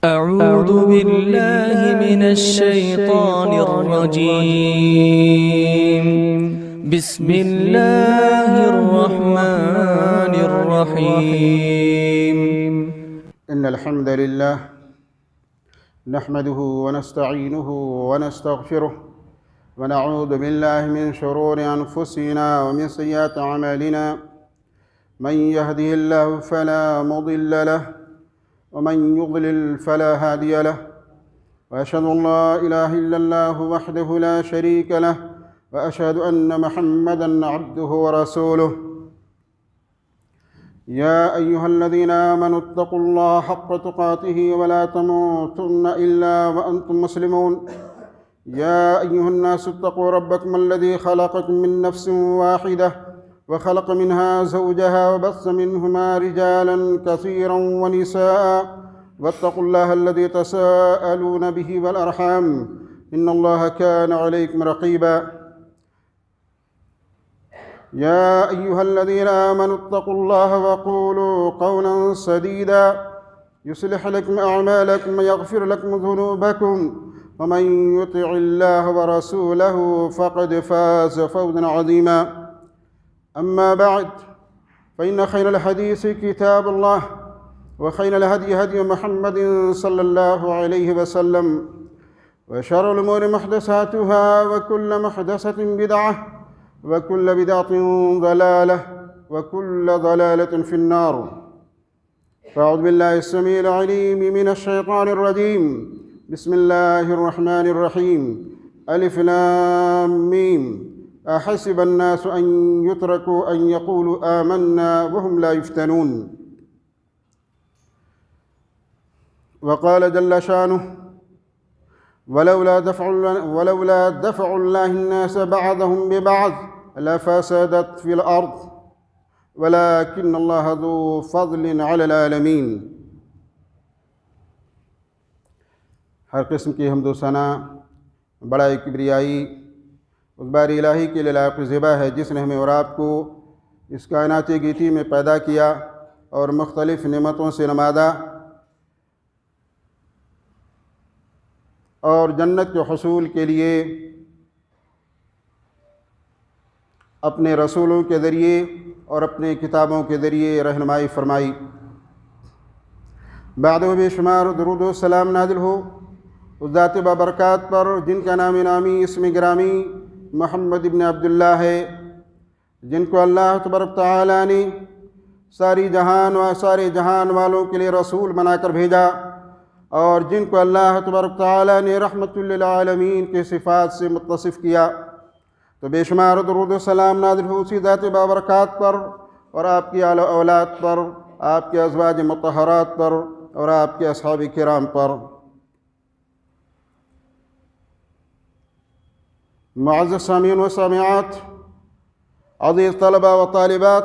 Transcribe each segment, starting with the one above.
أعوذ بالله من الشيطان الرجيم. بسم الله الرحمن الرحيم. إن الحمد لله نحمده ونستعينه ونستغفره ونعوذ بالله من شرور أنفسنا ومن سيئات أعمالنا. من يهده الله فلا مضل له ومن يضلل فلا هادي له، وأشهد أن لا إله إلا الله وحده لا شريك له، وأشهد أن محمدًا عبده ورسوله. يا أيها الذين آمنوا اتقوا الله حق تقاته ولا تموتن إلا وأنتم مسلمون. يا أيها الناس اتقوا ربكم الذي خلقكم من نفس واحدة وخلق منها زوجها وبث منهما رجالا كثيرا ونساء، واتقوا الله الذي تساءلون به والأرحام إن الله كان عليكم رقيبا. يا أيها الذين آمنوا اتقوا الله وقولوا قولا سديدا يصلح لكم أعمالكم ويغفر لكم ذنوبكم، ومن يطع الله ورسوله فقد فاز فوزا عظيما. أما بعد، فإن خير الحديث كتاب الله، وخير الهدي هدي محمد صلى الله عليه وسلم، وشر الأمور محدثاتها، وكل محدثة بدعة، وكل بدعة ضلالة، وكل ضلالة في النار. فأعوذ بالله السميع العليم من الشيطان الرجيم. بسم الله الرحمن الرحيم. ألف لام ميم. أحسب الناس أن يتركوا أن يقولوا آمنا وهم لا يفتنون. وقال جل شانه: ولولا دفع الله الناس بعضهم ببعض لفسدت في الأرض ولكن الله ذو فضل على العالمين. ہر قسم کی حمد و ثنا، بڑائی کبریائی اس باری الہی کے لیے لائق ذبح ہے، جس نے ہمیں اور آپ کو اس کائناتی گیتی میں پیدا کیا اور مختلف نعمتوں سے نوازا، اور جنت کے حصول کے لیے اپنے رسولوں کے ذریعے اور اپنے کتابوں کے ذریعے رہنمائی فرمائی۔ بعد بے شمار درود و سلام نازل ہو اس ذات بابرکات پر جن کا نام نامی اسم گرامی محمد ابن عبداللہ ہے، جن کو اللہ تبارک تعالیٰ نے ساری جہان و سارے جہان والوں کے لیے رسول بنا کر بھیجا، اور جن کو اللہ تبارک تعالیٰ نے رحمت للعالمین کے صفات سے متصف کیا۔ تو بے شمار درود و سلام نازل ہو اسی ذات بابرکات پر اور آپ کی آل و اولاد پر، آپ کے ازواج مطہرات پر اور آپ کے اصحاب کرام پر۔ معزز سامعین و سامعات، عزیز طلبہ و طالبات،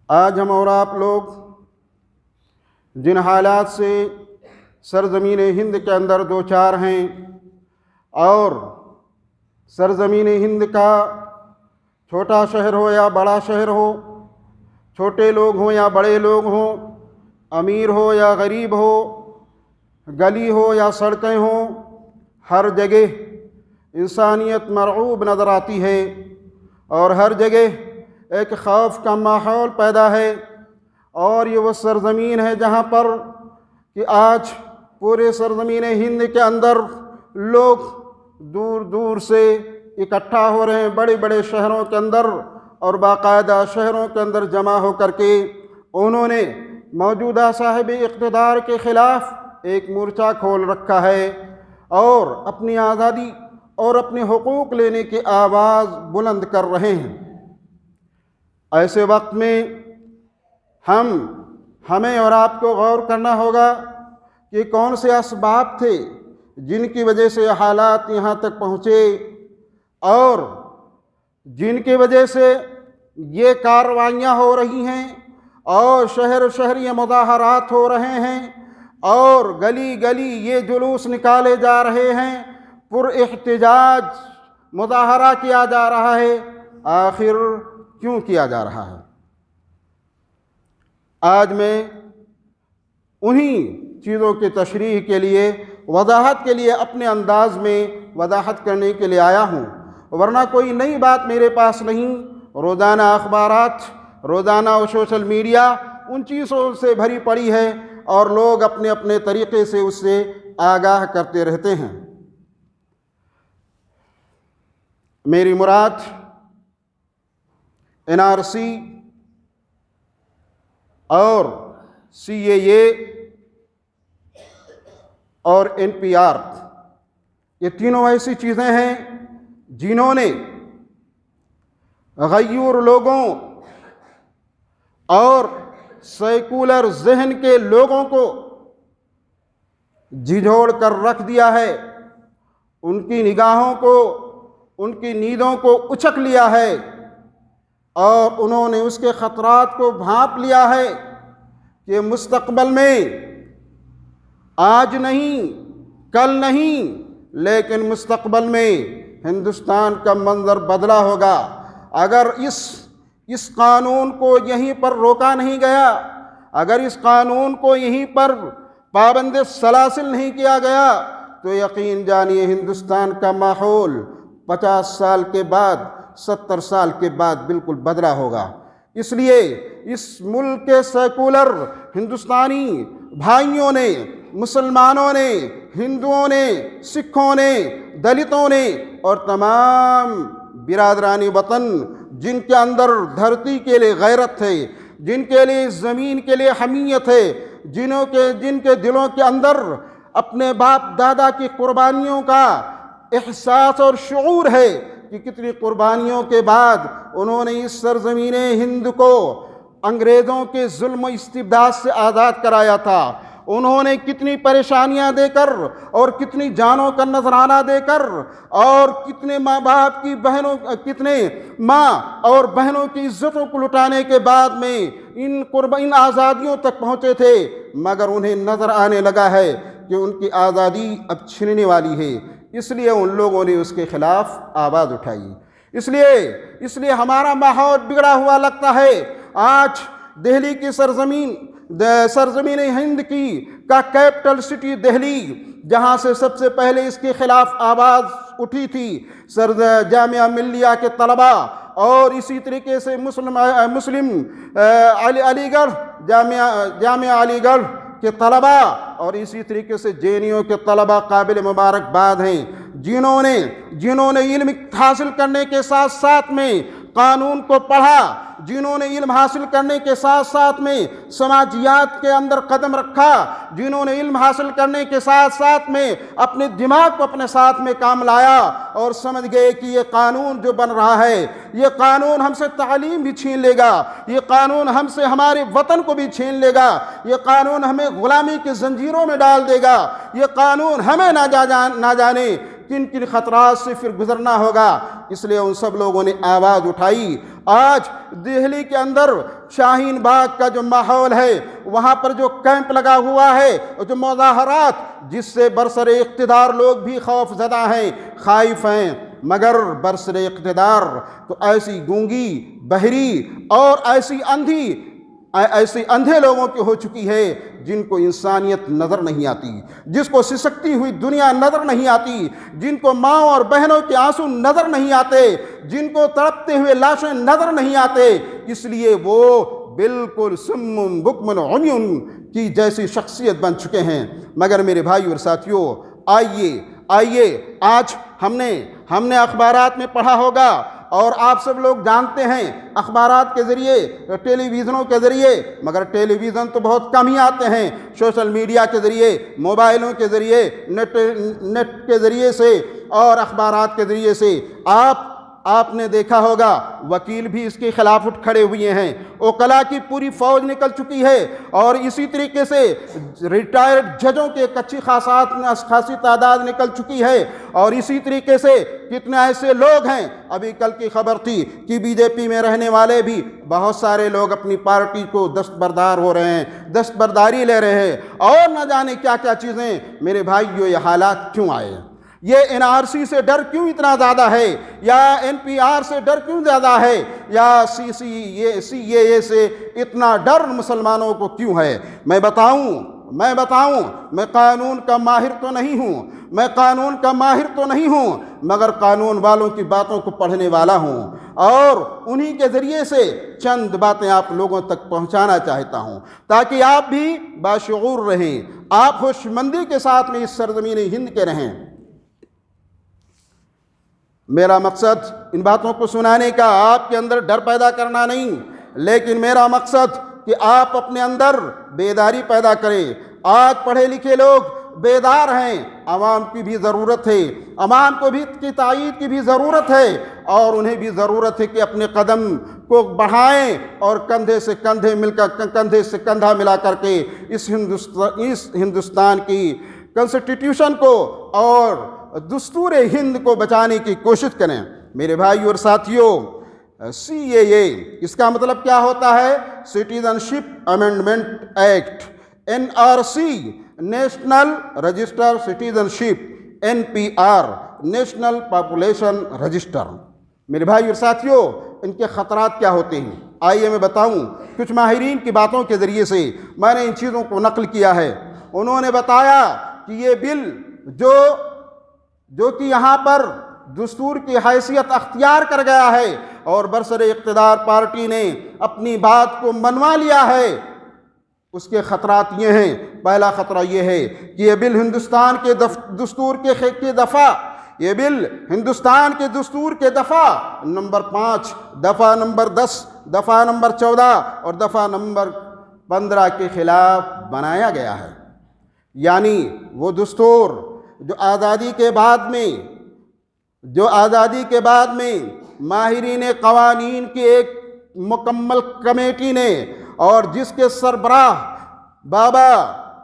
آج ہم اور آپ لوگ جن حالات سے سرزمین ہند کے اندر دوچار ہیں، اور سرزمین ہند کا چھوٹا شہر ہو یا بڑا شہر ہو، چھوٹے لوگ ہوں یا بڑے لوگ ہوں، امیر ہو یا غریب ہو، گلی ہو یا سڑکیں ہوں، ہر جگہ انسانیت مرعوب نظر آتی ہے، اور ہر جگہ ایک خوف کا ماحول پیدا ہے۔ اور یہ وہ سرزمین ہے جہاں پر کہ آج پورے سرزمین ہند کے اندر لوگ دور دور سے اکٹھا ہو رہے ہیں، بڑے بڑے شہروں کے اندر، اور باقاعدہ شہروں کے اندر جمع ہو کر کے انہوں نے موجودہ صاحب اقتدار کے خلاف ایک مورچہ کھول رکھا ہے، اور اپنی آزادی اور اپنے حقوق لینے کی آواز بلند کر رہے ہیں۔ ایسے وقت میں ہمیں اور آپ کو غور کرنا ہوگا کہ کون سے اسباب تھے جن کی وجہ سے حالات یہاں تک پہنچے، اور جن کی وجہ سے یہ کارروائیاں ہو رہی ہیں، اور شہر شہر یہ مظاہرات ہو رہے ہیں، اور گلی گلی یہ جلوس نکالے جا رہے ہیں، پر احتجاج مظاہرہ کیا جا رہا ہے۔ آخر کیوں کیا جا رہا ہے؟ آج میں انہی چیزوں کی تشریح کے لیے، وضاحت کے لیے اپنے انداز میں وضاحت کرنے کے لیے آیا ہوں، ورنہ کوئی نئی بات میرے پاس نہیں۔ روزانہ اخبارات، روزانہ سوشل میڈیا ان چیزوں سے بھری پڑی ہے اور لوگ اپنے اپنے طریقے سے اس سے آگاہ کرتے رہتے ہیں۔ میری مراد NRC اور CAA اور NPR، یہ تینوں ایسی چیزیں ہیں جنہوں نے غیور لوگوں اور سیکولر ذہن کے لوگوں کو جھنجھوڑ کر رکھ دیا ہے، ان کی نگاہوں کو، ان کی نیندوں کو اچک لیا ہے، اور انہوں نے اس کے خطرات کو بھانپ لیا ہے کہ مستقبل میں، آج نہیں، کل نہیں، لیکن مستقبل میں ہندوستان کا منظر بدلا ہوگا۔ اگر اس قانون کو یہیں پر روکا نہیں گیا، اگر اس قانون کو یہیں پر پابند سلاسل نہیں کیا گیا، تو یقین جانیے ہندوستان کا ماحول 50 سال کے بعد، 70 سال کے بعد بالکل بدلا ہوگا۔ اس لیے اس ملک کے سیکولر ہندوستانی بھائیوں نے، مسلمانوں نے، ہندوؤں نے، سکھوں نے، دلتوں نے اور تمام برادران وطن جن کے اندر دھرتی کے لیے غیرت ہے، جن کے لیے زمین کے لیے حمیت ہے، جن کے دلوں کے اندر اپنے باپ دادا کی قربانیوں کا احساس اور شعور ہے کہ کتنی قربانیوں کے بعد انہوں نے اس سرزمین ہند کو انگریزوں کے ظلم و استبداد سے آزاد کرایا تھا، انہوں نے کتنی پریشانیاں دے کر اور کتنی جانوں کا نذرانہ دے کر اور کتنے ماں باپ کی بہنوں، کتنے ماں اور بہنوں کی عزتوں کو لٹانے کے بعد میں ان آزادیوں تک پہنچے تھے، مگر انہیں نظر آنے لگا ہے کہ ان کی آزادی اب چھننے والی ہے، اس لیے ان لوگوں نے اس کے خلاف آواز اٹھائی۔ اس لیے ہمارا ماحول بگڑا ہوا لگتا ہے۔ آج دہلی کی سرزمین ہند کا کیپٹل سٹی دہلی، جہاں سے سب سے پہلے اس کے خلاف آواز اٹھی تھی جامعہ ملیہ کے طلباء، اور اسی طریقے سے مسلم علی گڑھ جامعہ علی گڑھ کے طلباء، اور اسی طریقے سے JNU کے طلباء قابل مبارکباد ہیں، جنہوں نے علم حاصل کرنے کے ساتھ ساتھ میں قانون کو پڑھا، جنہوں نے علم حاصل کرنے کے ساتھ ساتھ میں سماجیات کے اندر قدم رکھا، جنہوں نے علم حاصل کرنے کے ساتھ ساتھ میں اپنے دماغ کو اپنے ساتھ میں کام لایا اور سمجھ گئے کہ یہ قانون جو بن رہا ہے، یہ قانون ہم سے تعلیم بھی چھین لے گا، یہ قانون ہم سے ہمارے وطن کو بھی چھین لے گا، یہ قانون ہمیں غلامی کی زنجیروں میں ڈال دے گا، یہ قانون ہمیں نہ جانے کن کن خطرات سے پھر گزرنا ہوگا۔ اس لیے ان سب لوگوں نے آواز اٹھائی۔ آج دہلی کے اندر شاہین باغ کا جو ماحول ہے، وہاں پر جو کیمپ لگا ہوا ہے، جو مظاہرات، جس سے برسر اقتدار لوگ بھی خوف زدہ ہیں، خائف ہیں، مگر برسر اقتدار تو ایسی گونگی، بہری اور ایسی اندھے لوگوں کی ہو چکی ہے جن کو انسانیت نظر نہیں آتی، جس کو سسکتی ہوئی دنیا نظر نہیں آتی، جن کو ماں اور بہنوں کے آنسو نظر نہیں آتے، جن کو تڑپتے ہوئے لاشیں نظر نہیں آتے، اس لیے وہ بالکل سم بکم عمیٌ کی جیسی شخصیت بن چکے ہیں۔ مگر میرے بھائی اور ساتھیوں، آئیے آج ہم نے اخبارات میں پڑھا ہوگا، اور آپ سب لوگ جانتے ہیں اخبارات کے ذریعے، ٹیلی ویژنوں کے ذریعے، مگر ٹیلی ویژن تو بہت کم ہی آتے ہیں، سوشل میڈیا کے ذریعے، موبائلوں کے ذریعے، نیٹ کے ذریعے سے اور اخبارات کے ذریعے سے آپ نے دیکھا ہوگا وکیل بھی اس کے خلاف اٹھ کھڑے ہوئے ہیں، وکلا کی پوری فوج نکل چکی ہے، اور اسی طریقے سے ریٹائرڈ ججوں کے ایک اچھی خاصی تعداد نکل چکی ہے، اور اسی طریقے سے کتنے ایسے لوگ ہیں، ابھی کل کی خبر تھی کہ BJP میں رہنے والے بھی بہت سارے لوگ اپنی پارٹی کو دستبردار ہو رہے ہیں، دستبرداری لے رہے ہیں، اور نہ جانے کیا کیا چیزیں۔ میرے بھائیو، یہ حالات کیوں آئے؟ یہ NRC سے ڈر کیوں اتنا زیادہ ہے، یا NPR سے ڈر کیوں زیادہ ہے، یا CAA سے اتنا ڈر مسلمانوں کو کیوں ہے؟ میں بتاؤں میں قانون کا ماہر تو نہیں ہوں، مگر قانون والوں کی باتوں کو پڑھنے والا ہوں، اور انہی کے ذریعے سے چند باتیں آپ لوگوں تک پہنچانا چاہتا ہوں تاکہ آپ بھی باشعور رہیں، آپ ہوشمندی کے ساتھ میں اس سرزمین ہند کے رہیں۔ میرا مقصد ان باتوں کو سنانے کا آپ کے اندر ڈر پیدا کرنا نہیں، لیکن میرا مقصد کہ آپ اپنے اندر بیداری پیدا کریں۔ آج پڑھے لکھے لوگ بیدار ہیں، عوام کی بھی ضرورت ہے، عوام کو بھی کی تائید کی بھی ضرورت ہے، اور انہیں بھی ضرورت ہے کہ اپنے قدم کو بڑھائیں اور کندھے سے کندھا ملا کر کے اس ہندوستان کی کنسٹیٹیوشن کو اور دستور ہند کو بچانے کی کوشش کریں۔ میرے بھائی اور ساتھیوں، CAA اس کا مطلب کیا ہوتا ہے؟ Citizenship amendment act. NRC national register citizenship, NPR national population register. میرے بھائی اور ساتھیوں، ان کے خطرات کیا ہوتے ہیں؟ آئیے میں بتاؤں۔ کچھ ماہرین کی باتوں کے ذریعے سے میں نے ان چیزوں کو نقل کیا ہے۔ انہوں نے بتایا کہ یہ بل جو کہ یہاں پر دستور کی حیثیت اختیار کر گیا ہے اور برسر اقتدار پارٹی نے اپنی بات کو منوا لیا ہے، اس کے خطرات یہ ہیں۔ پہلا خطرہ یہ ہے کہ یہ بل ہندوستان کے دستور کے دستور کے دفعہ نمبر 5، دفعہ نمبر 10، دفعہ نمبر 14 اور دفعہ نمبر 15 کے خلاف بنایا گیا ہے۔ یعنی وہ دستور جو آزادی کے بعد میں ماہرین قوانین کی ایک مکمل کمیٹی نے، اور جس کے سربراہ بابا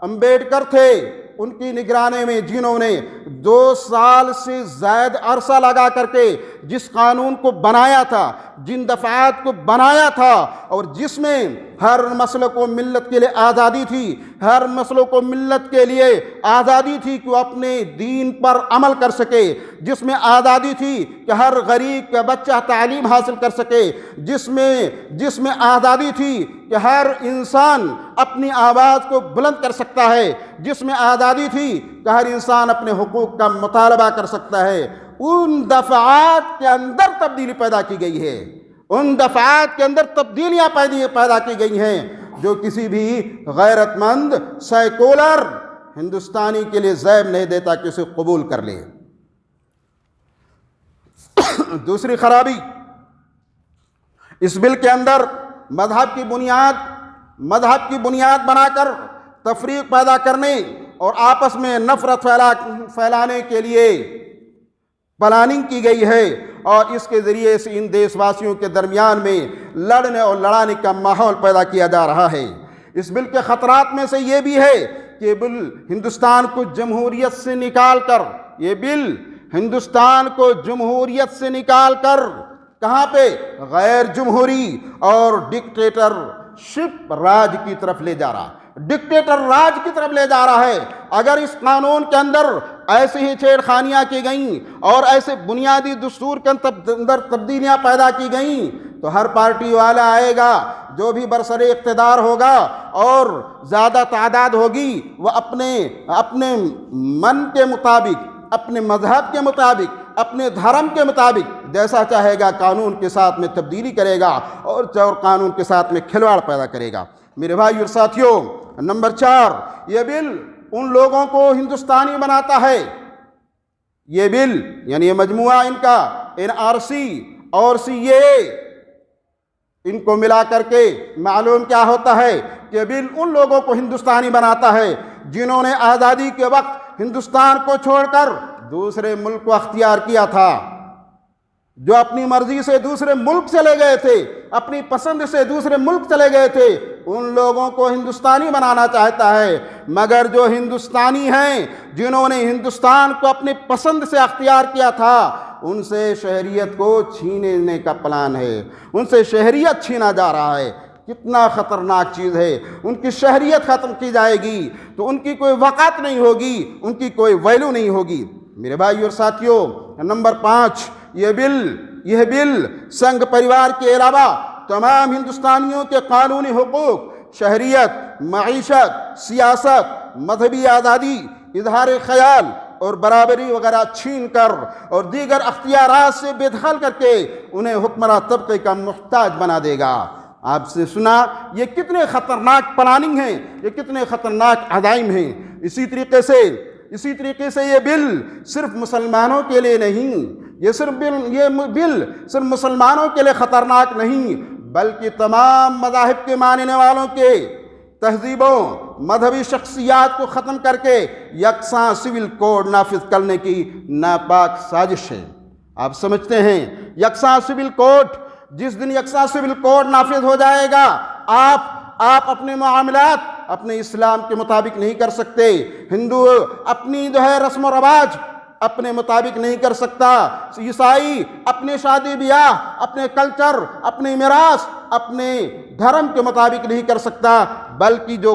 امبیڈکر تھے، ان کی نگرانی میں، جنہوں نے 2 سال سے زائد عرصہ لگا کر کے جس قانون کو بنایا تھا، جن دفعات کو بنایا تھا، اور جس میں ہر مسلک و ملت کے لیے آزادی تھی، ہر مسلک و ملت کے لیے آزادی تھی کہ وہ اپنے دین پر عمل کر سکے، جس میں آزادی تھی کہ ہر غریب کا بچہ تعلیم حاصل کر سکے، جس میں آزادی تھی کہ ہر انسان اپنی آواز کو بلند کر سکتا ہے، جس میں آزادی تھی کہ ہر انسان اپنے حقوق کا مطالبہ کر سکتا ہے، ان دفعات کے اندر تبدیلی پیدا کی گئی ہے، ان دفعات کے اندر تبدیلیاں پیدا کی گئی ہیں جو کسی بھی غیرت مند سیکولر ہندوستانی کے لیے زیب نہیں دیتا کہ اسے قبول کر لے۔ دوسری خرابی، اس بل کے اندر مذہب کی بنیاد بنا کر تفریق پیدا کرنے اور آپس میں نفرت پھیلانے کے لیے پلاننگ کی گئی ہے، اور اس کے ذریعے سے ان دیش واسیوں کے درمیان میں لڑنے اور لڑانے کا ماحول پیدا کیا جا رہا ہے۔ اس بل کے خطرات میں سے یہ بھی ہے کہ یہ بل ہندوستان کو جمہوریت سے نکال کر کہاں پہ؟ غیر جمہوری اور ڈکٹیٹرشپ راج کی طرف لے جا رہا ہے۔ اگر اس قانون کے اندر ایسی ہی چھیڑخانیاں کی گئیں اور ایسے بنیادی دستور کے اندر تبدیلیاں پیدا کی گئیں تو ہر پارٹی والا آئے گا جو بھی برسر اقتدار ہوگا اور زیادہ تعداد ہوگی، وہ اپنے من کے مطابق، اپنے مذہب کے مطابق، اپنے دھرم کے مطابق جیسا چاہے گا قانون کے ساتھ میں تبدیلی کرے گا اور قانون کے ساتھ میں کھلواڑ پیدا کرے گا۔ میرے بھائی اور ساتھیوں، نمبر 4، یہ بل ان لوگوں کو ہندوستانی بناتا ہے۔ یہ بل یعنی یہ مجموعہ ان کا NRC اور CAA، ان کو ملا کر کے معلوم کیا ہوتا ہے کہ بل ان لوگوں کو ہندوستانی بناتا ہے جنہوں نے آزادی کے وقت ہندوستان کو چھوڑ کر دوسرے ملک کو اختیار کیا تھا، جو اپنی مرضی سے دوسرے ملک چلے گئے تھے، اپنی پسند سے دوسرے ملک چلے گئے تھے، ان لوگوں کو ہندوستانی بنانا چاہتا ہے۔ مگر جو ہندوستانی ہیں، جنہوں نے ہندوستان کو اپنی پسند سے اختیار کیا تھا، ان سے شہریت کو چھیننے کا پلان ہے، ان سے شہریت چھینا جا رہا ہے۔ کتنا خطرناک چیز ہے! ان کی شہریت ختم کی جائے گی تو ان کی کوئی وقت نہیں ہوگی، ان کی کوئی ویلیو نہیں ہوگی۔ میرے بھائی اور ساتھیوں، نمبر 5، یہ بل سنگھ پریوار کے علاوہ تمام ہندوستانیوں کے قانونی حقوق، شہریت، معیشت، سیاست، مذہبی آزادی، اظہار خیال اور برابری وغیرہ چھین کر اور دیگر اختیارات سے بے دخل کر کے انہیں حکمراں طبقے کا محتاج بنا دے گا۔ آپ سے سنا یہ کتنے خطرناک پلاننگ ہیں، یہ کتنے خطرناک عزائم ہیں۔ اسی طریقے سے یہ بل صرف مسلمانوں کے لیے نہیں، یہ بل صرف مسلمانوں کے لیے خطرناک نہیں، بلکہ تمام مذاہب کے ماننے والوں کے تہذیبوں، مذہبی شخصیات کو ختم کر کے یکساں سول کوڈ نافذ کرنے کی ناپاک سازش ہے۔ آپ سمجھتے ہیں یکساں سول کوڈ، جس دن یکساں سول کوڈ نافذ ہو جائے گا، آپ اپنے معاملات اپنے اسلام کے مطابق نہیں کر سکتے، ہندو اپنی رسم و رواج اپنے مطابق نہیں کر سکتا، عیسائی اپنے شادی بیاہ، اپنے کلچر، اپنے میراث، اپنے دھرم کے مطابق نہیں کر سکتا، بلکہ جو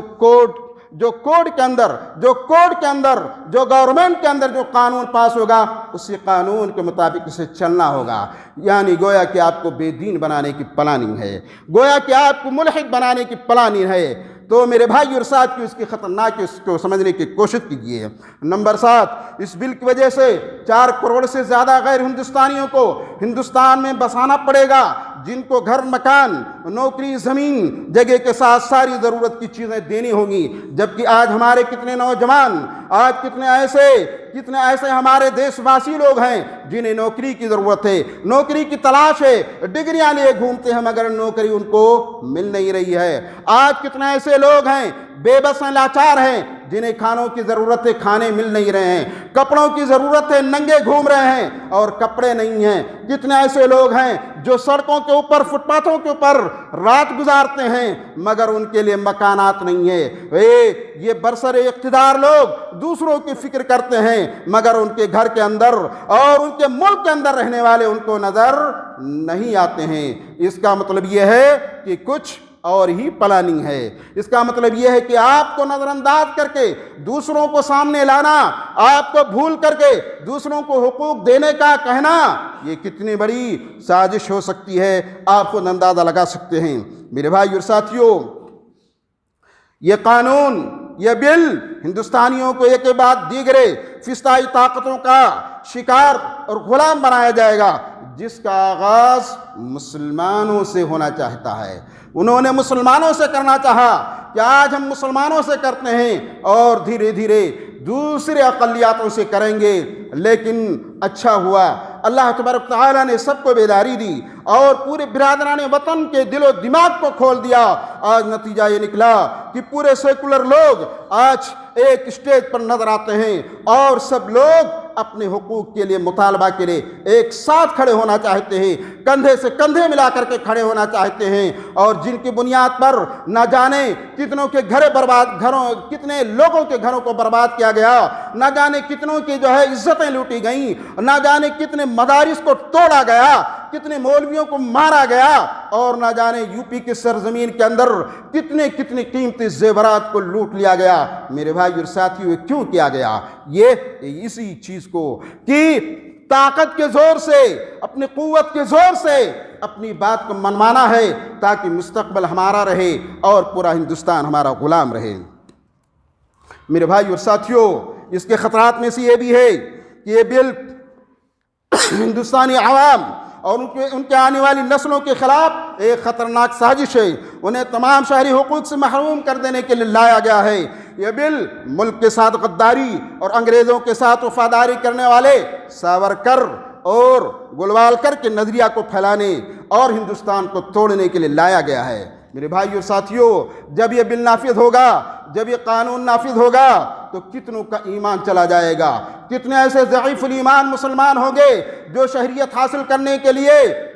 گورنمنٹ کے اندر جو قانون پاس ہوگا اسی قانون کے مطابق اسے چلنا ہوگا۔ یعنی گویا کہ آپ کو بے دین بنانے کی پلاننگ ہے، گویا کہ آپ کو ملحد بنانے کی پلاننگ ہے۔ تو میرے بھائی اور ساتھیوں، اس کی خطرناکی اس کو سمجھنے کی کوشش کیجیے۔ نمبر 7، اس بل کی وجہ سے 4 کروڑ سے زیادہ غیر ہندوستانیوں کو ہندوستان میں بسانا پڑے گا، جن کو گھر، مکان، نوکری، زمین، جگہ کے ساتھ ساری ضرورت کی چیزیں دینی ہوں گی۔ جبکہ آج ہمارے کتنے نوجوان، آج کتنے ایسے ہمارے دیش واسی لوگ ہیں جنہیں نوکری کی ضرورت ہے، نوکری کی تلاش ہے، ڈگریاں لیے گھومتے ہیں مگر نوکری ان کو مل نہیں رہی ہے۔ آج کتنے ایسے لوگ ہیں بے بس ہیں، لاچار ہیں، جنہیں کھانوں کی ضرورت ہے، کھانے مل نہیں رہے ہیں، کپڑوں کی ضرورت ہے، ننگے گھوم رہے ہیں اور کپڑے نہیں ہیں۔ کتنے ایسے لوگ ہیں جو سڑکوں کے اوپر، فٹ پاتھوں کے اوپر رات گزارتے ہیں مگر ان کے لیے مکانات نہیں ہیں۔ یہ برسر اقتدار لوگ دوسروں کی فکر کرتے ہیں مگر ان کے گھر کے اندر اور ان کے ملک کے اندر رہنے والے ان کو نظر نہیں آتے ہیں۔ اس کا مطلب یہ ہے کہ کچھ اور ہی پلاننگ ہے۔ اس کا مطلب یہ ہے کہ آپ کو نظر انداز کر کے دوسروں کو سامنے لانا، آپ کو بھول کر کے دوسروں کو حقوق دینے کا کہنا، یہ کتنی بڑی سازش ہو سکتی ہے، آپ خود اندازہ لگا سکتے ہیں۔ میرے بھائی اور ساتھیوں، یہ قانون، یہ بل ہندوستانیوں کو ایک کے بعد دیگرے فضائی طاقتوں کا شکار اور غلام بنایا جائے گا، جس کا آغاز مسلمانوں سے ہونا چاہتا ہے۔ انہوں نے مسلمانوں سے کرنا چاہا کہ آج ہم مسلمانوں سے کرتے ہیں اور دھیرے دھیرے دوسرے اقلیتوں سے کریں گے، لیکن اچھا ہوا اللہ تبارک تعالیٰ نے سب کو بیداری دی اور پورے برادران وطن کے دل و دماغ کو کھول دیا۔ آج نتیجہ یہ نکلا کہ پورے سیکولر لوگ آج ایک اسٹیج پر نظر آتے ہیں اور سب لوگ اپنے حقوق کے لیے، مطالبہ کے لیے ایک ساتھ کھڑے ہونا چاہتے ہیں، کندھے سے کندھے ملا کر کے کھڑے ہونا چاہتے ہیں، اور جن کی بنیاد پر نہ جانے کتنوں کے کتنے لوگوں کے گھروں کو برباد کیا گیا، نہ جانے کتنوں کی عزتیں لوٹی گئیں، نہ جانے کتنے مدارس کو توڑا گیا، کتنے مولویوں کو مارا گیا، اور نہ جانے یو پی کی سرزمین کے اندر کتنے قیمتی زیورات کو لوٹ لیا گیا۔ میرے بھائی اور ساتھیوں، یہ کیوں کیا گیا؟ یہ اسی چیز کو کہ طاقت کے زور سے، اپنی قوت کے زور سے اپنی بات کو منوانا ہے تاکہ مستقبل ہمارا رہے اور پورا ہندوستان ہمارا غلام رہے۔ میرے بھائی اور ساتھیوں، اس کے خطرات میں سے یہ بھی ہے کہ یہ بل ہندوستانی عوام اور ان کے آنے والی نسلوں کے خلاف ایک خطرناک سازش ہے۔ انہیں تمام شہری حقوق سے محروم کر دینے کے لیے لایا گیا ہے۔ یہ بل ملک کے ساتھ غداری اور انگریزوں کے ساتھ وفاداری کرنے والے ساورکر اور گلوالکر کے نظریہ کو پھیلانے اور ہندوستان کو توڑنے کے لیے لایا گیا ہے۔ میرے بھائی اور ساتھیوں، جب یہ بل نافذ ہوگا، جب یہ قانون نافذ ہوگا تو کتنوں کا ایمان چلا جائے گا، کتنے ایسے ضعیف الایمان مسلمان ہوں گے جو شہریت حاصل کرنے کے لیے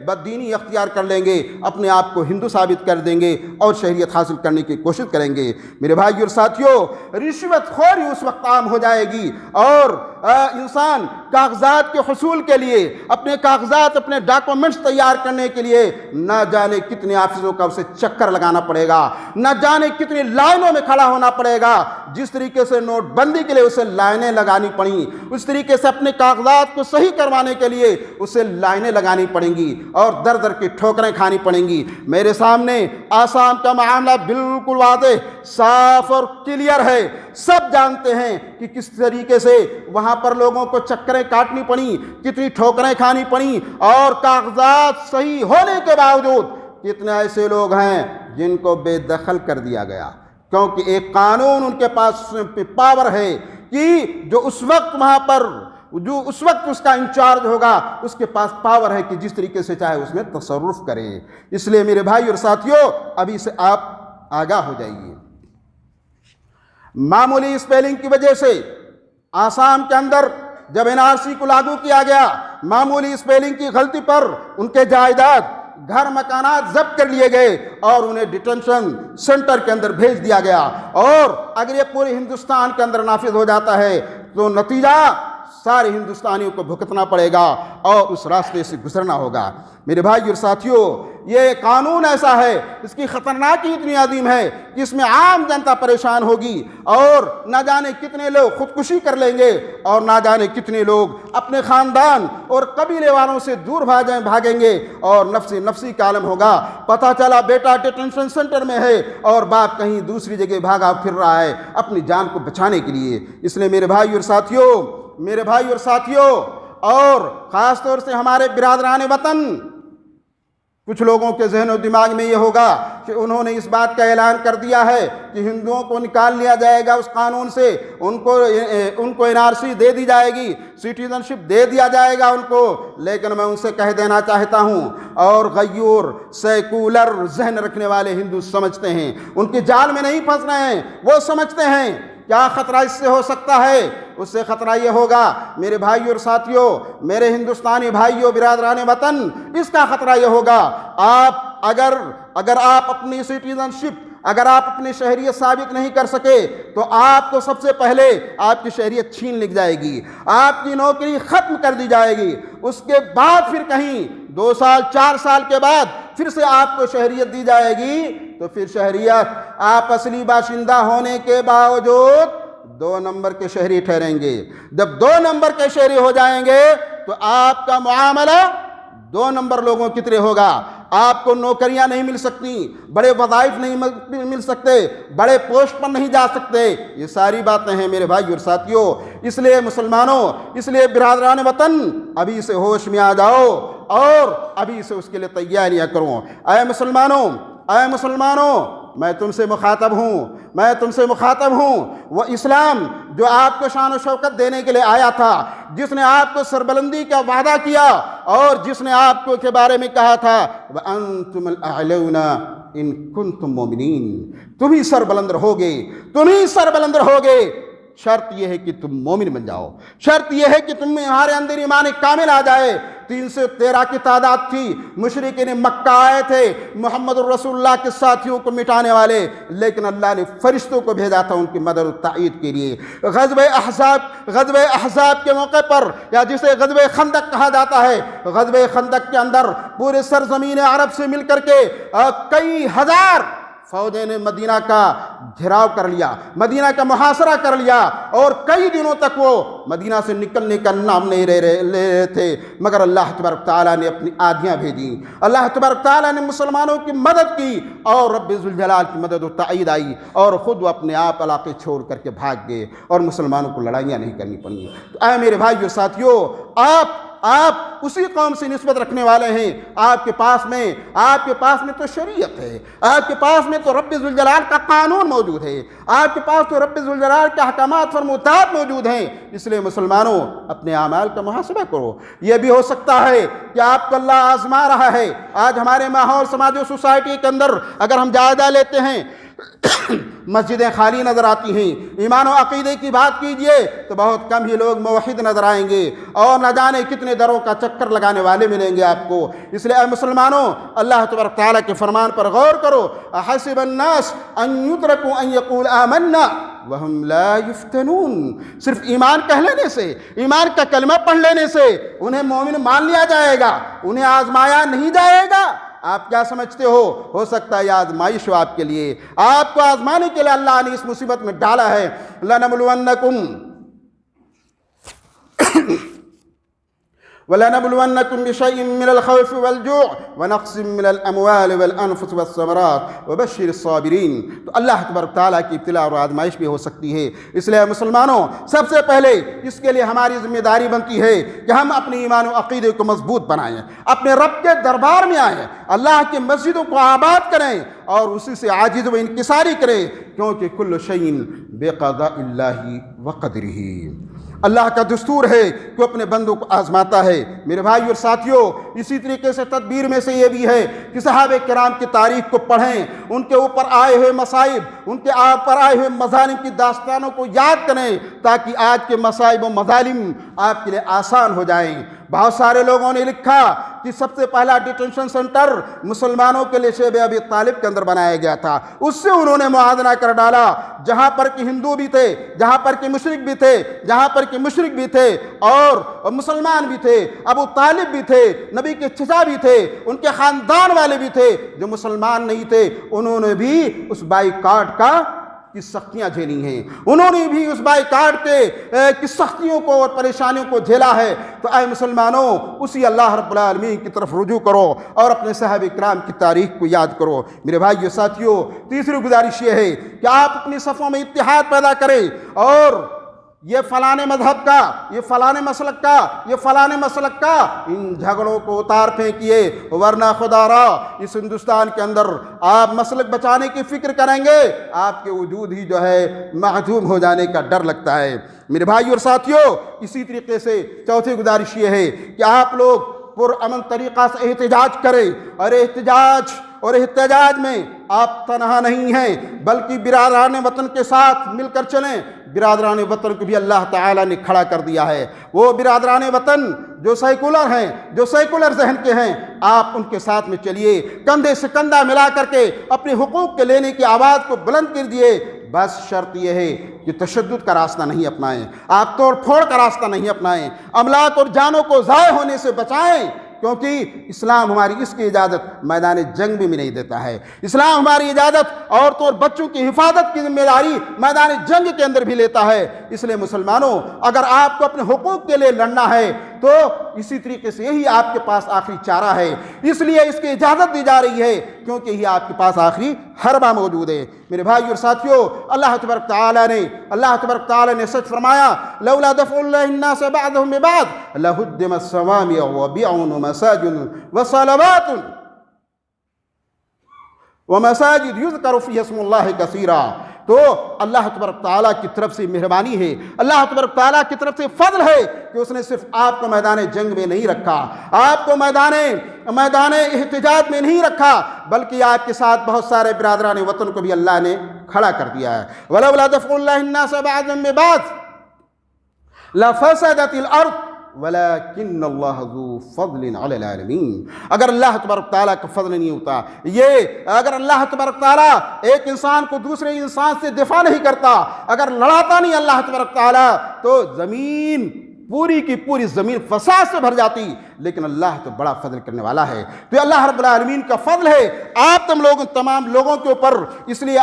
بددینی اختیار کر لیں گے، اپنے آپ کو ہندو ثابت کر دیں گے اور شہریت حاصل کرنے کی کوشش کریں گے۔ میرے بھائی اور ساتھیوں، رشوت خوری اس وقت عام ہو جائے گی اور انسان کاغذات کے حصول کے لیے، اپنے کاغذات، اپنے ڈاکومنٹس تیار کرنے کے لیے نہ جانے کتنے آفسوں کا اسے چکر لگانا پڑے گا، نہ جانے کتنی لائنوں میں کھڑا ہونا پڑے گا۔ جس طریقے سے نوٹ بندی کے لیے اسے لائنیں لگانی پڑیں اس طریقے سے اپنے کاغذات کو صحیح کروانے کے لیے اسے لائنیں لگانی پڑیں گی اور در در کی ٹھوکریں کھانی پڑیں گی۔ میرے سامنے آسام کا معاملہ بالکل واضح، صاف اور کلیئر ہے۔ سب جانتے ہیں کہ کس طریقے سے وہاں پر لوگوں کو چکریں کاٹنی پڑیں، کتنی ٹھوکریں کھانی پڑیں، اور کاغذات صحیح ہونے کے باوجود کتنے ایسے لوگ ہیں جن کو بے دخل کر دیا گیا، کیونکہ ایک قانون ان کے پاس پاور ہے کہ جو اس وقت وہاں پر جو اس وقت اس کا انچارج ہوگا اس کے پاس پاور ہے کہ جس طریقے سے چاہے اس میں تصرف کرے۔ اس لیے میرے بھائی اور ساتھیوں، ابھی سے آپ آگاہ ہو جائیے۔ معمولی اسپیلنگ کی وجہ سے آسام کے اندر جب NRC کو لاگو کیا گیا، معمولی اسپیلنگ کی غلطی پر ان کے جائیداد، گھر، مکانات ضبط کر لیے گئے اور انہیں ڈیٹینشن سینٹر کے اندر بھیج دیا گیا۔ اور اگر یہ پورے ہندوستان کے اندر نافذ ہو جاتا ہے تو نتیجہ سارے ہندوستانیوں کو بھگتنا پڑے گا اور اس راستے سے گزرنا ہوگا۔ میرے بھائی اور ساتھیوں، یہ قانون ایسا ہے، اس کی خطرناکی اتنی عظیم ہے کہ اس میں عام جنتا پریشان ہوگی، اور نہ جانے کتنے لوگ خودکشی کر لیں گے، اور نہ جانے کتنے لوگ اپنے خاندان اور قبیلے والوں سے دور بھاگیں گے، اور نفسی کا عالم ہوگا۔ پتہ چلا بیٹا ڈیٹینشن سینٹر میں ہے اور باپ کہیں دوسری جگہ بھاگا پھر رہا ہے اپنی جان کو بچانے کے لیے۔ اس لیے میرے بھائی اور ساتھیوں، اور خاص طور سے ہمارے برادران وطن، کچھ لوگوں کے ذہن و دماغ میں یہ ہوگا کہ انہوں نے اس بات کا اعلان کر دیا ہے کہ ہندوؤں کو نکال لیا جائے گا اس قانون سے، ان کو NRC دے دی جائے گی، سٹیزن شپ دے دیا جائے گا ان کو۔ لیکن میں ان سے کہہ دینا چاہتا ہوں، اور غیور سیکولر ذہن رکھنے والے ہندو سمجھتے ہیں، ان کے جال میں نہیں پھنس رہے ہیں، وہ سمجھتے ہیں کیا خطرہ اس سے ہو سکتا ہے۔ اس سے خطرہ یہ ہوگا میرے بھائی اور ساتھیوں، میرے ہندوستانی بھائیوں، برادران وطن، اس کا خطرہ یہ ہوگا اگر آپ اپنی سٹیزن شپ، اگر آپ اپنی شہریت ثابت نہیں کر سکے تو آپ کو سب سے پہلے آپ کی شہریت چھین لی جائے گی، آپ کی نوکری ختم کر دی جائے گی، اس کے بعد پھر کہیں 2 سال 4 سال کے بعد پھر سے آپ کو شہریت دی جائے گی، تو پھر شہریت آپ اصلی باشندہ ہونے کے باوجود 2 نمبر کے شہری ٹھہریں گے۔ جب 2 نمبر کے شہری ہو جائیں گے تو آپ کا معاملہ 2 نمبر لوگوں کی طرح ہوگا۔ آپ کو نوکریاں نہیں مل سکتی، بڑے وظائف نہیں مل سکتے، بڑے پوسٹ پر نہیں جا سکتے۔ یہ ساری باتیں ہیں میرے بھائی اور ساتھیوں۔ اس لیے مسلمانوں، اس لیے برادران وطن، ابھی سے ہوش میں آ جاؤ اور ابھی سے اس کے لیے تیاریاں کرو۔ اے مسلمانوں، میں تم سے مخاطب ہوں، وہ اسلام جو آپ کو شان و شوکت دینے کے لیے آیا تھا، جس نے آپ کو سربلندی کا وعدہ کیا اور جس نے آپ کو کے بارے میں کہا تھا وَأَنْتُمُ الْأَعْلَوْنَ إِن كُنْتُم مُؤْمِنِينَ، تم ہی سربلند رہوگے۔ شرط یہ ہے کہ تم مومن بن جاؤ، شرط یہ ہے کہ تمہارے اندر ایمان کامل آ جائے۔ 313 کی تعداد تھی، مشرکین مکہ آئے تھے محمد الرسول اللہ کے ساتھیوں کو مٹانے والے، لیکن اللہ نے فرشتوں کو بھیجا تھا ان کی مدد و تائید کے لیے۔ غزوہ احزاب کے موقع پر، یا جسے غزوہ خندق کہا جاتا ہے، غزوہ خندق کے اندر پورے سرزمین عرب سے مل کر کے کئی ہزار فوجیں نے مدینہ کا گھیراؤ کر لیا، مدینہ کا محاصرہ کر لیا، اور کئی دنوں تک وہ مدینہ سے نکلنے کا نام نہیں لے رہے تھے، مگر اللہ تبارک تعالیٰ نے اپنی آدھیاں بھیجیں، اللہ تبارک تعالیٰ نے مسلمانوں کی مدد کی، اور رب ذوالجلال کی مدد و تائید آئی، اور خود وہ اپنے آپ علاقے چھوڑ کر کے بھاگ گئے، اور مسلمانوں کو لڑائیاں نہیں کرنی پڑیں۔ تو اے میرے بھائیو ساتھیو، آپ اسی قوم سے نسبت رکھنے والے ہیں۔ آپ کے پاس میں تو شریعت ہے، آپ کے پاس میں تو رب ذوالجلال کا قانون موجود ہے، آپ کے پاس تو رب ذوالجلال کے احکامات فرمودات موجود ہیں۔ اس لیے مسلمانوں، اپنے اعمال کا محاسبہ کرو۔ یہ بھی ہو سکتا ہے کہ آپ کو اللہ آزما رہا ہے۔ آج ہمارے ماحول، سماج و سوسائٹی کے اندر اگر ہم جائزہ لیتے ہیں، مسجدیں خالی نظر آتی ہیں، ایمان و عقیدے کی بات کیجئے تو بہت کم ہی لوگ موحد نظر آئیں گے، اور نہ جانے کتنے دروں کا چکر لگانے والے ملیں گے آپ کو۔ اس لیے اے مسلمانوں، اللہ تبارک تعالیٰ کے فرمان پر غور کرو۔ احسب الناس ان یترکوا ان یقولوا آمنا وہم لا یفتنون، صرف ایمان کہہ لینے سے، ایمان کا کلمہ پڑھ لینے سے انہیں مومن مان لیا جائے گا، انہیں آزمایا نہیں جائے گا۔ آپ کیا سمجھتے ہو سکتا ہے یہ آزمائش ہو آپ کے لیے، آپ کو آزمانے کے لیے اللہ نے اس مصیبت میں ڈالا ہے۔ لَنَبْلُوَنَّكُمْ وَلَنَبْلُوَنَّكُمْ بِشَيْءٍ مِّنَ الْخَوْفِ وَالْجُوعِ وَنَقْصٍ مِّنَ الْأَمْوَالِ وَالْأَنفُسِ وَالثَّمَرَاتِ وَبَشِّرِ الصَّابِرِينَ۔ تو اللہ تبارک تعالیٰ کی ابتلا اور آزمائش بھی ہو سکتی ہے، اس لیے مسلمانوں سب سے پہلے اس کے لیے ہماری ذمہ داری بنتی ہے کہ ہم اپنے ایمان و عقیدے کو مضبوط بنائیں، اپنے رب کے دربار میں آئیں، اللہ کی مسجدوں کو آباد کریں اور اسی سے عاجز و انکساری کریں، کیونکہ کل شیء بقضاء اللہ وقدرہ۔ اللہ کا دستور ہے کہ اپنے بندوں کو آزماتا ہے۔ میرے بھائی اور ساتھیوں، اسی طریقے سے تدبیر میں سے یہ بھی ہے کہ صحابہ کرام کی تاریخ کو پڑھیں، ان کے اوپر آئے ہوئے مصائب، ان کے اوپر آئے ہوئے مظالم کی داستانوں کو یاد کریں تاکہ آج کے مصائب و مظالم آپ کے لیے آسان ہو جائیں۔ بہت سارے لوگوں نے لکھا کہ سب سے پہلا ڈیٹینشن سینٹر مسلمانوں کے لیے شیب ابی طالب کے اندر بنایا گیا تھا، اس سے انہوں نے موازنہ کر ڈالا، جہاں پر کہ ہندو بھی تھے، جہاں پر کہ مشرک بھی تھے، جہاں پر کہ مشرک بھی تھے اور مسلمان بھی تھے، ابو طالب بھی تھے، نبی کے چچا بھی تھے، ان کے خاندان والے بھی تھے، جو مسلمان نہیں تھے انہوں نے بھی اس بائیکاٹ کی سختیاں جھیلی ہیں، انہوں نے بھی اس بائیکاٹ کی سختیوں کو اور پریشانیوں کو جھیلا ہے۔ تو اے مسلمانوں، اسی اللہ رب العالمین کی طرف رجوع کرو اور اپنے صحابہ کرام کی تاریخ کو یاد کرو۔ میرے بھائیو ساتھیوں، تیسری گزارش یہ ہے کہ آپ اپنی صفوں میں اتحاد پیدا کریں اور یہ فلانے مذہب کا، یہ فلانے مسلک کا، یہ فلانے مسلک کا، ان جھگڑوں کو اتار پھینکیے، ورنہ خدا را اس ہندوستان کے اندر آپ مسلک بچانے کی فکر کریں گے، آپ کے وجود ہی جو ہے معدوم ہو جانے کا ڈر لگتا ہے۔ میرے بھائی اور ساتھیوں، اسی طریقے سے چوتھی گزارش یہ ہے کہ آپ لوگ پرامن طریقہ سے احتجاج کریں، اور احتجاج میں آپ تنہا نہیں ہیں بلکہ برادران وطن کے ساتھ مل کر چلیں۔ برادران وطن کو بھی اللہ تعالیٰ نے کھڑا کر دیا ہے، وہ برادران وطن جو سیکولر ہیں، جو سیکولر ذہن کے ہیں، آپ ان کے ساتھ میں چلیے، کندھے سے کندھا ملا کر کے اپنے حقوق کے لینے کی آواز کو بلند کر دیے۔ بس شرط یہ ہے کہ تشدد کا راستہ نہیں اپنائیں، آپ توڑ پھوڑ کا راستہ نہیں اپنائیں، املاک اور جانوں کو ضائع ہونے سے بچائیں، کیونکہ اسلام ہماری اس کی اجازت میدان جنگ بھی نہیں دیتا ہے۔ اسلام ہماری اجازت عورتوں اور بچوں کی حفاظت کی ذمہ داری میدان جنگ کے اندر بھی لیتا ہے۔ اس لیے مسلمانوں، اگر آپ کو اپنے حقوق کے لیے لڑنا ہے تو اسی طریقے سے یہی آپ کے پاس آخری چارہ ہے، اس لیے اس کی اجازت دی جا رہی ہے کیونکہ یہی آپ کے پاس آخری حربہ موجود ہے۔ میرے بھائی اور ساتھیوں، اللہ تبارک تعالیٰ نے سچ فرمایا، لولا دفع اللہ الناس بعضهم ببعض لہدمت الصوامع وبیع ومساجد وصلوات ومساجد یذکر فیہا اسم اللہ کثیرا۔ تو اللہ تبارک تعالیٰ کی طرف سے مہربانی ہے، اللہ تبارک تعالیٰ کی طرف سے فضل ہے کہ اس نے صرف آپ کو میدان جنگ میں نہیں رکھا، آپ کو میدان احتجاج میں نہیں رکھا، بلکہ آپ کے ساتھ بہت سارے برادران وطن کو بھی اللہ نے کھڑا کر دیا ہے۔ وَلَوْلَا دَفْعُ اللَّهِ النَّاسَ بَعْضَهُم بِبَعْضٍ لَفَسَدَتِ الْأَرْضُ وَلَكِنَّ اللَّهَ ذُو فَضْلٍ عَلَى الْعَالَمِينَ۔ اگر اللہ تبارک تعالیٰ کا فضل نہیں ہوتا، اگر اللہ تبارک تعالیٰ ایک انسان کو دوسرے انسان سے دفاع نہیں کرتا، اگر لڑاتا نہیں اللہ تبارک تعالیٰ، تو زمین پوری کی پوری زمین فساد سے بھر جاتی۔ لیکن اللہ تو بڑا فضل کرنے والا ہے، تو اللہ رب العالمین کا فضل ہے آپ تمام لوگوں کے اوپر۔ اس لیے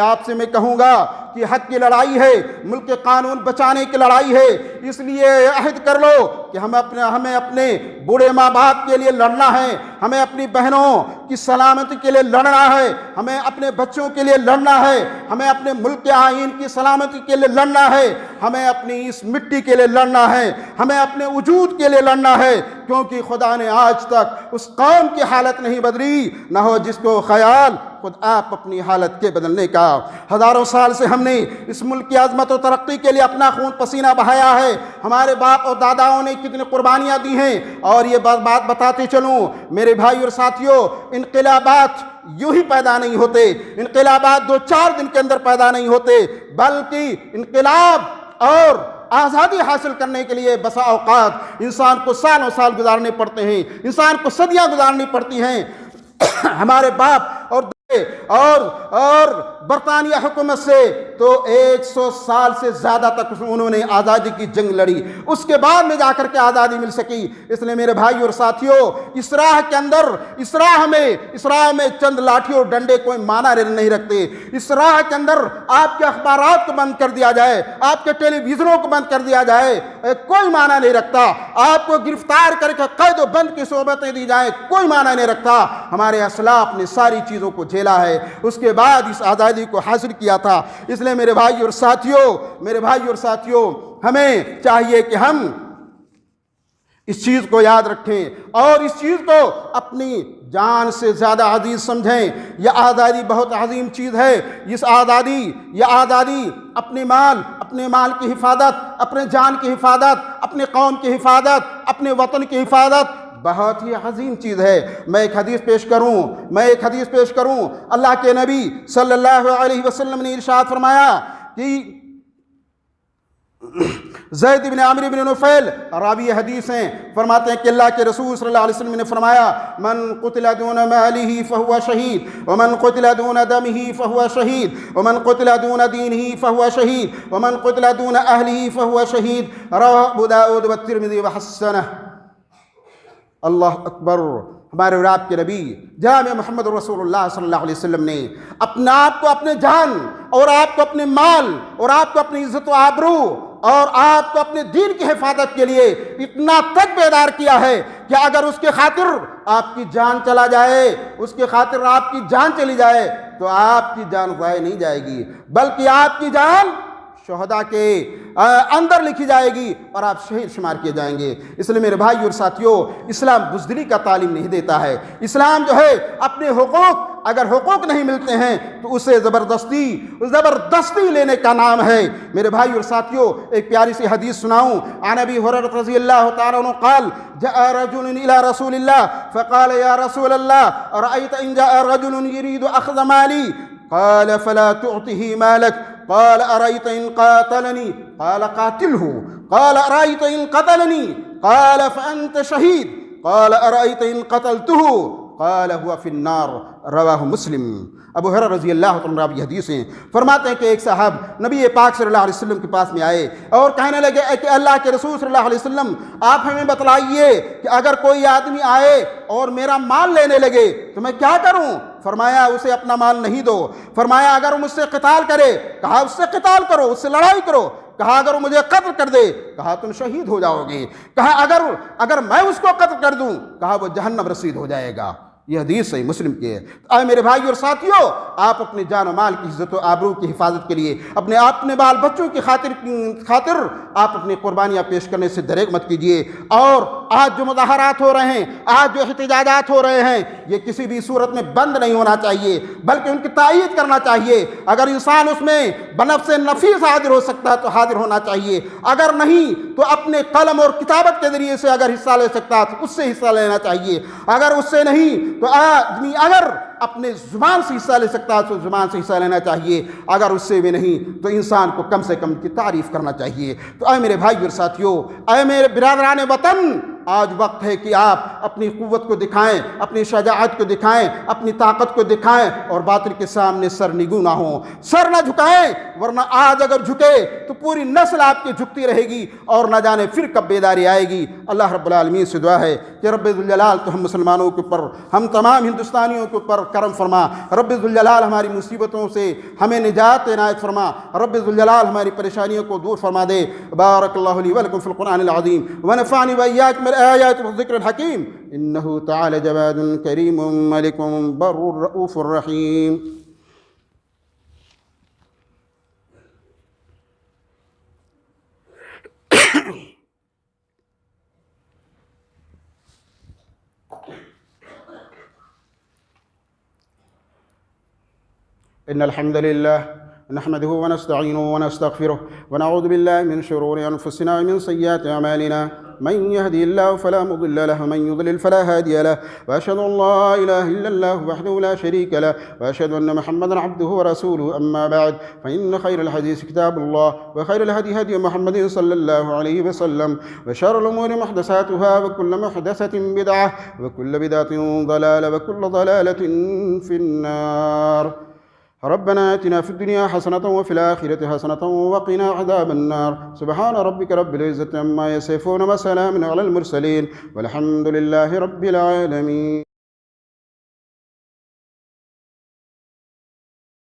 آپ سے میں کہوں گا کہ حق کی لڑائی ہے، ملک کے قانون بچانے کی لڑائی ہے، اس لیے عہد کر لو کہ ہمیں اپنے بوڑھے ماں باپ کے لیے لڑنا ہے، ہمیں اپنی بہنوں کی سلامتی کے لیے لڑنا ہے، ہمیں اپنے بچوں کے لیے لڑنا ہے، ہمیں اپنے ملک کے آئین کی سلامتی کے لیے لڑنا ہے، ہمیں اپنی اس مٹی کے لیے لڑنا ہے، ہمیں اپنے وجود کے لیے لڑنا ہے، کیونکہ خدا نے آج تک اس قوم کی حالت نہیں بدلی، نہ ہو جس کو خیال خود آپ اپنی حالت کے بدلنے کا۔ ہزاروں سال سے ہم نے اس ملک کی عظمت و ترقی کے لیے اپنا خون پسینہ بہایا ہے، ہمارے باپ اور داداؤں نے کتنی قربانیاں دی ہیں، اور یہ بات بتاتے چلوں میرے بھائی اور ساتھیوں، انقلابات یوں ہی پیدا نہیں ہوتے، انقلابات 2-4 دن کے اندر پیدا نہیں ہوتے، بلکہ انقلاب اور آزادی حاصل کرنے کے لیے بسا اوقات انسان کو سالوں سال گزارنے پڑتے ہیں، انسان کو صدیاں گزارنی پڑتی ہیں۔ ہمارے باپ اور برطانیہ حکومت سے تو 100 سال سے زیادہ تک انہوں نے آزادی کی جنگ لڑی، اس کے بعد میں جا کر کے آزادی مل سکی۔ اس لیے میرے بھائی اور ساتھیوں، اس راہ کے اندر، اس راہ میں چند لاٹھی اور ڈنڈے کوئی معنی نہیں رکھتے۔ اس راہ کے اندر آپ کے اخبارات کو بند کر دیا جائے، آپ کے ٹیلی ویژنوں کو بند کر دیا جائے، کوئی معنی نہیں رکھتا۔ آپ کو گرفتار کر کے قید و بند کی صحبتیں دی جائیں، کوئی معنی نہیں رکھتا۔ ہمارے اسلاف نے ساری چیزوں کو جھیلا ہے، اس کے بعد اس آزادی کو حاصل کیا تھا۔ اس لیے میرے بھائی اور ساتھیوں، ہمیں چاہیے کہ ہم اس چیز کو یاد رکھیں اور اس چیز کو اپنی جان سے زیادہ عزیز سمجھیں۔ یہ آزادی بہت عظیم چیز ہے۔ یہ آزادی اپنے مال کی حفاظت، اپنے جان کی حفاظت، اپنے قوم کی حفاظت، اپنے وطن کی حفاظت بہت ہی عظیم چیز ہے۔ میں ایک حدیث پیش کروں۔ اللہ کے نبی صلی اللہ علیہ وسلم نے ارشاد فرمایا کہ زید بن عمرو بن نفیل راوی حدیث ہیں، فرماتے ہیں کہ اللہ کے رسول صلی اللہ علیہ وسلم نے فرمایا، من قتل دون ماله فهو شہید، ومن قتل دون دمه فهو شہید، ومن قتل دون دینه فهو شہید، ومن قتل دون اہله فهو شہید، رواه ابو داود والترمذی وحسنہ۔ اللہ اکبر۔ ہمارے اور آپ کے نبی جناب محمد رسول اللہ صلی اللہ علیہ وسلم نے اپنے آپ کو، اپنے جان اور آپ کو اپنے مال اور آپ کو اپنی عزت و آبرو اور آپ کو اپنے دین کی حفاظت کے لیے اتنا تک بیدار کیا ہے کہ اگر اس کے خاطر آپ کی جان چلا جائے، اس کے خاطر آپ کی جان چلی جائے تو آپ کی جان ضائع نہیں جائے گی، بلکہ آپ کی جان شہداء کے اندر لکھی جائے گی اور آپ شہید شمار کیے جائیں گے۔ اس لیے میرے بھائی اور ساتھیوں، اسلام بزدلی کا تعلیم نہیں دیتا ہے۔ اسلام جو ہے اپنے اگر حقوق نہیں ملتے ہیں تو اسے زبردستی لینے کا نام ہے۔ میرے بھائی اور ساتھیوں، ایک پیاری سی حدیث سناؤں۔ عن ابی ہریرہ رضی اللہ تعالی عنہ قال جاء رجل الى رسول اللہ فقال یا رسول اللہ ارأیت ان جاء رجل يريد اخذ مالی قال فلا تعطه مالك قال أرأيت إن قاتلني قال قاتله قال أرأيت إن قتلني قال فأنت شهيد قال أرأيت إن قتلته قال هو في النار رواہ مسلم۔ ابو ہریرہ رضی اللہ عنہ راوی حدیث ہیں، فرماتے ہیں کہ ایک صاحب نبی پاک صلی اللہ علیہ وسلم کے پاس میں آئے اور کہنے لگے کہ اللہ کے رسول صلی اللہ علیہ وسلم آپ ہمیں بتلائیے کہ اگر کوئی آدمی آئے اور میرا مال لینے لگے تو میں کیا کروں؟ فرمایا اسے اپنا مال نہیں دو۔ فرمایا اگر وہ مجھ سے قتال کرے، کہا اس سے قتال کرو، اس سے لڑائی کرو۔ کہا اگر وہ مجھے قتل کر دے، کہا تم شہید ہو جاؤ گے۔ کہا اگر میں اس کو قتل کر دوں، کہا وہ جہنم رسید ہو جائے گا۔ یہ حدیث صحیح مسلم کی ہے۔ اے میرے بھائی اور ساتھیوں، آپ اپنے جان و مال کی عزت و آبرو کی حفاظت کے لیے اپنے بال بچوں کی خاطر آپ اپنی قربانیاں پیش کرنے سے دریغ مت کیجیے۔ اور آج جو مظاہرات ہو رہے ہیں، آج جو احتجاجات ہو رہے ہیں، یہ کسی بھی صورت میں بند نہیں ہونا چاہیے، بلکہ ان کی تائید کرنا چاہیے۔ اگر انسان اس میں بنفس نفیس حاضر ہو سکتا ہے تو حاضر ہونا چاہیے، اگر نہیں تو اپنے قلم اور کتابت کے ذریعے سے اگر حصہ لے سکتا ہے تو اس سے حصہ لینا چاہیے، اگر اس سے نہیں تو آدمی اگر اپنے زبان سے حصہ لے سکتا ہے تو زبان سے حصہ لینا چاہیے، اگر اس سے بھی نہیں تو انسان کو کم سے کم کی تعریف کرنا چاہیے۔ تو اے میرے بھائی اور ساتھیوں، اے میرے برادران وطن، آج وقت ہے کہ آپ اپنی قوت کو دکھائیں، اپنی شجاعت کو دکھائیں، اپنی طاقت کو دکھائیں اور باطل کے سامنے سر نگو نہ ہوں، سر نہ جھکائیں، ورنہ آج اگر جھکے تو پوری نسل آپ کی جھکتی رہے گی اور نہ جانے پھر کب بیداری آئے گی۔ اللہ رب العالمین سے دعا ہے کہ رب ذوالجلال تو ہم مسلمانوں کے اوپر، ہم تمام ہندوستانیوں کے اوپر کرم فرما۔ رب ذوالجلال ہماری مصیبتوں سے ہمیں نجات عنایت فرما۔ رب ذوالجلال ہماری پریشانیوں کو دور فرما دے۔ بارک اللہ لی ولکم فی القرآن العظیم ونفعنی وإیاکم بالآیات والذکر الحکیم انہ تعالی جواد کریم ملک بر رؤوف الرحیم۔ إن الحمد لله نحمده ونستعينه ونستغفره ونعوذ بالله من شرور أنفسنا ومن سيئات أعمالنا من يهدي الله فلا مضل له ومن يضلل فلا هادي له وأشهد أن لا إله إلا الله وحده لا شريك له وأشهد أن محمدا عبده ورسوله أما بعد فإن خير الحديث كتاب الله وخير الهدي هدي محمد صلى الله عليه وسلم وشر الأمور محدثاتها وكل محدثة بدعة وكل بدعة ضلالة وكل ضلالة في النار۔ ربنا آتنا في الدنيا حسنة وفي الآخرة حسنة وقنا عذاب النار. سبحان ربك رب العزة عما يصفون وسلام على المرسلين والحمد لله رب العالمين.